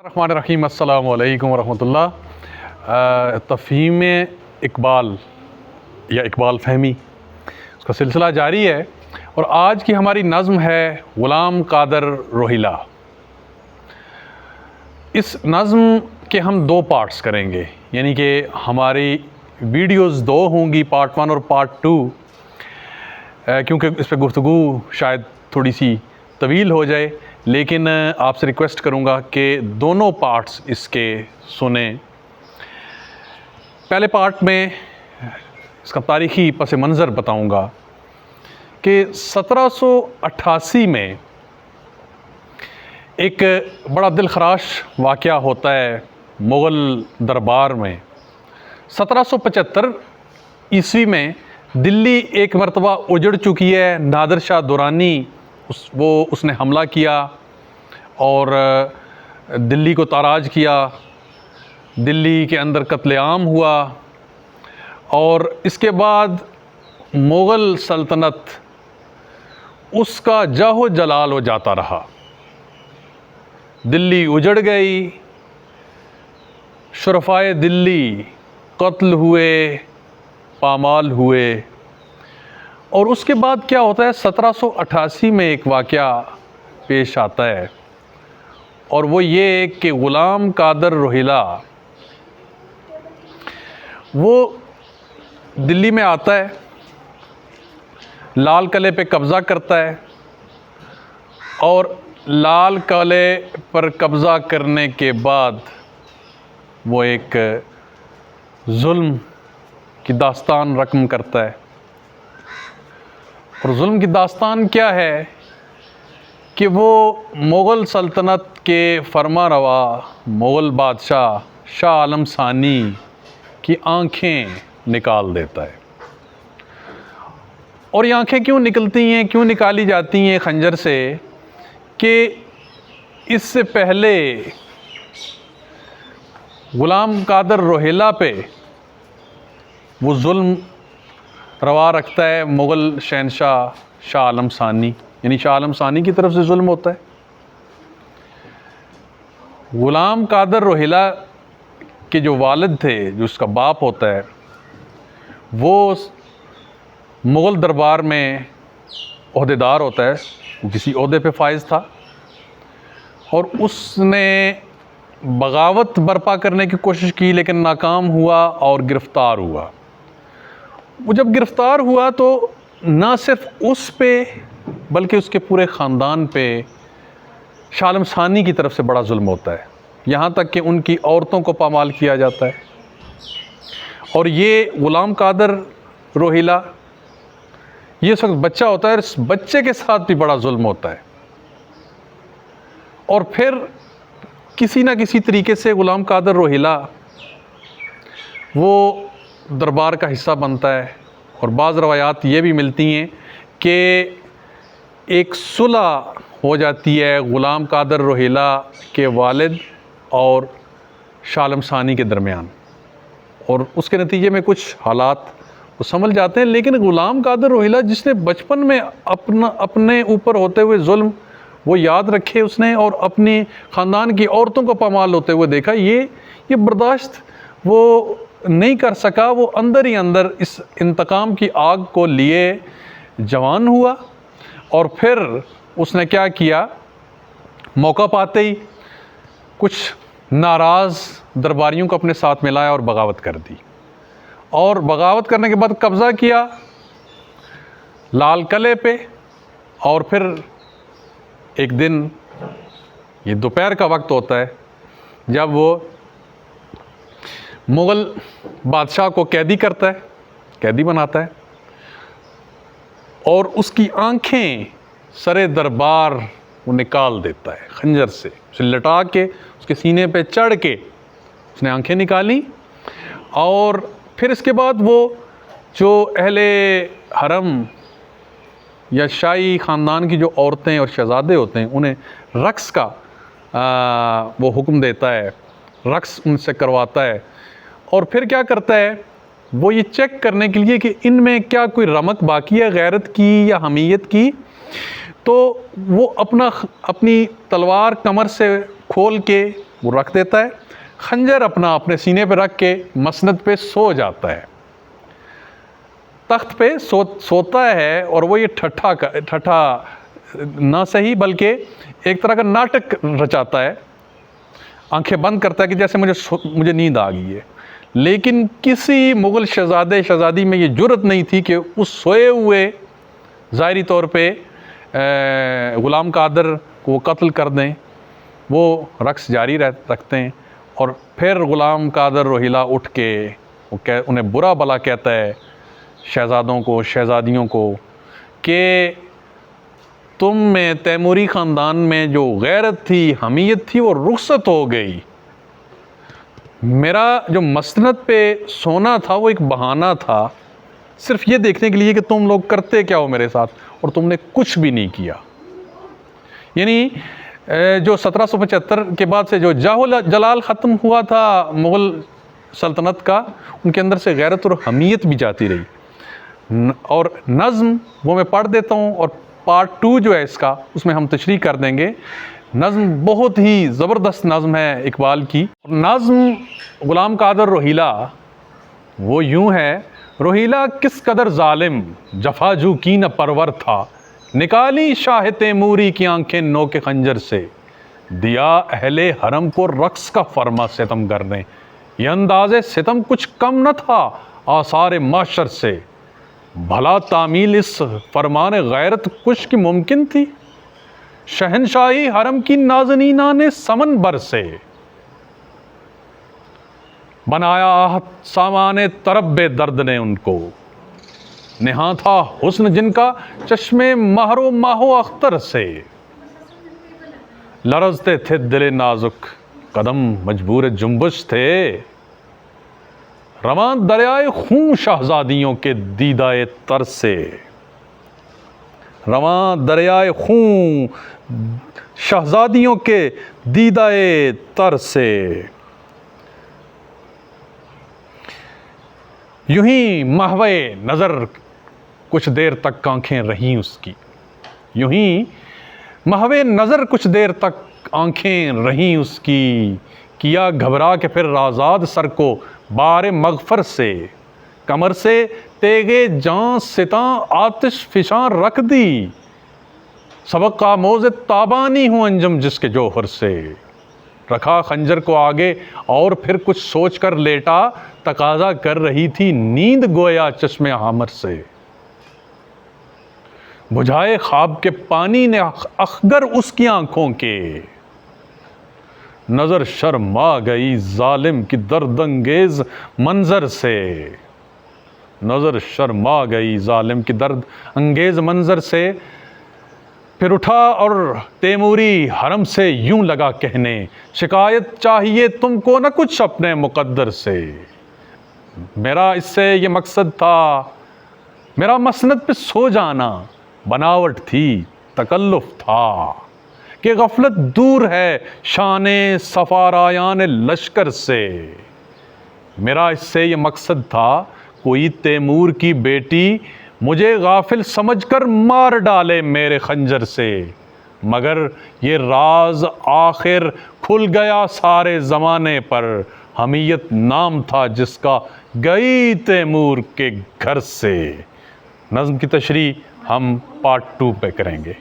الرحمن الرحیم السلام علیکم ورحمۃ اللہ۔ تفہیم اقبال یا اقبال فہمی اس کا سلسلہ جاری ہے، اور آج کی ہماری نظم ہے غلام قادر روہیلا۔ اس نظم کے ہم دو پارٹس کریں گے، یعنی کہ ہماری ویڈیوز دو ہوں گی، پارٹ 1 اور پارٹ 2، کیونکہ اس پہ گفتگو شاید تھوڑی سی طویل ہو جائے، لیکن آپ سے ریکویسٹ کروں گا کہ دونوں پارٹس اس کے سنیں۔ پہلے پارٹ میں اس کا تاریخی پس منظر بتاؤں گا کہ 1788 میں ایک بڑا دلخراش واقعہ ہوتا ہے مغل دربار میں۔ 1775 عیسوی میں دلی ایک مرتبہ اجڑ چکی ہے، نادر شاہ درانی اس نے حملہ کیا اور دلی کو تاراج کیا، دلی کے اندر قتل عام ہوا، اور اس کے بعد مغل سلطنت اس کا جاہ و جلال ہو جاتا رہا۔ دلی اجڑ گئی، شرفائے دلی قتل ہوئے، پامال ہوئے، اور اس کے بعد کیا ہوتا ہے، 1788 میں ایک واقعہ پیش آتا ہے، اور وہ یہ کہ غلام قادر روہیلا وہ دلی میں آتا ہے، لال قلعے پہ قبضہ کرتا ہے، اور لال قلعے پر قبضہ کرنے کے بعد وہ ایک ظلم کی داستان رقم کرتا ہے۔ اور ظلم کی داستان کیا ہے کہ وہ مغل سلطنت کے فرما روا مغل بادشاہ شاہ عالم ثانی کی آنکھیں نکال دیتا ہے۔ اور یہ آنکھیں کیوں نکلتی ہیں، کیوں نکالی جاتی ہیں خنجر سے، کہ اس سے پہلے غلام قادر روہیلا پہ وہ ظلم روا رکھتا ہے مغل شہنشاہ شاہ عالم ثانی، یعنی شاہ عالم ثانی کی طرف سے ظلم ہوتا ہے۔ غلام قادر روہیلا کے جو والد تھے، جو اس کا باپ ہوتا ہے، وہ مغل دربار میں عہدیدار ہوتا ہے، وہ کسی عہدے پہ فائز تھا، اور اس نے بغاوت برپا کرنے کی کوشش کی لیکن ناکام ہوا اور گرفتار ہوا۔ وہ جب گرفتار ہوا تو نہ صرف اس پہ بلکہ اس کے پورے خاندان پہ شاہ عالم ثانی کی طرف سے بڑا ظلم ہوتا ہے، یہاں تک کہ ان کی عورتوں کو پامال کیا جاتا ہے۔ اور یہ غلام قادر روہیلا یہ اس وقت بچہ ہوتا ہے، اور اس بچے کے ساتھ بھی بڑا ظلم ہوتا ہے، اور پھر کسی نہ کسی طریقے سے غلام قادر روہیلا وہ دربار کا حصہ بنتا ہے۔ اور بعض روایات یہ بھی ملتی ہیں کہ ایک صلح ہو جاتی ہے غلام قادر روہیلا کے والد اور شاہ عالم ثانی کے درمیان، اور اس کے نتیجے میں کچھ حالات وہ سنبھل جاتے ہیں۔ لیکن غلام قادر روہیلا جس نے بچپن میں اپنے اوپر ہوتے ہوئے ظلم وہ یاد رکھے اس نے، اور اپنی خاندان کی عورتوں کو پامال ہوتے ہوئے دیکھا، یہ برداشت وہ نہیں کر سکا۔ وہ اندر ہی اندر اس انتقام کی آگ کو لیے جوان ہوا، اور پھر اس نے کیا کیا، موقع پاتے ہی کچھ ناراض درباریوں کو اپنے ساتھ ملایا اور بغاوت کر دی، اور بغاوت کرنے کے بعد قبضہ کیا لال قلعے پہ۔ اور پھر ایک دن، یہ دوپہر کا وقت ہوتا ہے، جب وہ مغل بادشاہ کو قیدی کرتا ہے، قیدی بناتا ہے، اور اس کی آنکھیں سرے دربار وہ نکال دیتا ہے خنجر سے، اسے لٹا کے اس کے سینے پہ چڑھ کے اس نے آنکھیں نکالی۔ اور پھر اس کے بعد وہ جو اہل حرم یا شاہی خاندان کی جو عورتیں اور شہزادے ہوتے ہیں، انہیں رقص کا وہ حکم دیتا ہے، رقص ان سے کرواتا ہے، اور پھر کیا کرتا ہے، وہ یہ چیک کرنے کے لیے کہ ان میں کیا کوئی رمق باقی ہے غیرت کی یا حمیت کی، تو وہ اپنی تلوار کمر سے کھول کے وہ رکھ دیتا ہے، خنجر اپنے سینے پہ رکھ کے مسند پہ سو جاتا ہے، تخت پہ سوتا ہے، اور وہ یہ ٹھٹھا نہ صحیح بلکہ ایک طرح کا ناٹک رچاتا ہے، آنکھیں بند کرتا ہے کہ جیسے مجھے نیند آ گئی ہے. لیکن کسی مغل شہزادی میں یہ جرت نہیں تھی کہ اس سوئے ہوئے ظاہری طور پہ غلام قادر کو وہ قتل کر دیں. وہ رقص جاری رکھتے ہیں، اور پھر غلام قادر روہیلا اٹھ کے انہیں برا بلا کہتا ہے شہزادوں کو، شہزادیوں کو، کہ تم میں تیموری خاندان میں جو غیرت تھی، حمیت تھی، وہ رخصت ہو گئی. میرا جو مسند پہ سونا تھا وہ ایک بہانہ تھا، صرف یہ دیکھنے کے لیے کہ تم لوگ کرتے کیا ہو میرے ساتھ، اور تم نے کچھ بھی نہیں کیا. یعنی جو 1775 کے بعد سے جو جاہ جلال ختم ہوا تھا مغل سلطنت کا، ان کے اندر سے غیرت اور حمیت بھی جاتی رہی. اور نظم وہ میں پڑھ دیتا ہوں، اور پارٹ 2 جو ہے اس کا، اس میں ہم تشریح کر دیں گے. نظم بہت ہی زبردست نظم ہے اقبال کی. نظم غلام قادر روہیلا وہ یوں ہے: روہیلا کس قدر ظالم، جفا جو کی نہ پرور تھا، نکالی شاہ تیموری کی آنکھیں نو کے خنجر سے، دیا اہل حرم کو رقص کا فرما ستم کرنے، یہ انداز ستم کچھ کم نہ تھا آثار معاشر سے، بھلا تعمیل اس فرمان غیرت کچھ کی ممکن تھی، شہنشاہی حرم کی نازنینان سمن بر سے، بنایا آہت سامان طرب درد نے ان کو، نہاں تھا حسن جن کا چشم مہر و ماہ و اختر سے، لرزتے تھے دل نازک قدم مجبور جنبش تھے، رواں دریائے خون شہزادیوں کے دیدائے تر سے، رواں دریائے خون شہزادیوں کے دیدائے تر سے. یوں ہی محوِ نظر کچھ دیر تک آنکھیں رہیں اس کی، یوں ہی محوِ نظر کچھ دیر تک آنکھیں رہیں اس کی، کیا گھبرا کہ پھر آزاد سر کو بار مغفر سے، کمر سے تیغِ جاں ستاں آتش فشاں رکھ دی، سبق آموز تابانی ہوں انجم جس کے جوہر سے، رکھا خنجر کو آگے اور پھر کچھ سوچ کر لیٹا، تقاضا کر رہی تھی نیند گویا چشم حامر سے، بجھائے خواب کے پانی نے اخگر اس کی آنکھوں کے، نظر شرما گئی ظالم کی درد انگیز منظر سے، نظر شرما گئی ظالم کی درد انگیز منظر سے. پھر اٹھا اور تیموری حرم سے یوں لگا کہنے، شکایت چاہیے تم کو نہ کچھ اپنے مقدر سے، میرا اس سے یہ مقصد تھا، میرا مسند پہ سو جانا بناوٹ تھی، تکلف تھا، کہ غفلت دور ہے شان سفارایان لشکر سے، میرا اس سے یہ مقصد تھا کوئی تیمور کی بیٹی مجھے غافل سمجھ کر مار ڈالے میرے خنجر سے، مگر یہ راز آخر کھل گیا سارے زمانے پر، حمیت نام تھا جس کا گئی تیمور کے گھر سے. نظم کی تشریح ہم پارٹ 2 پہ کریں گے.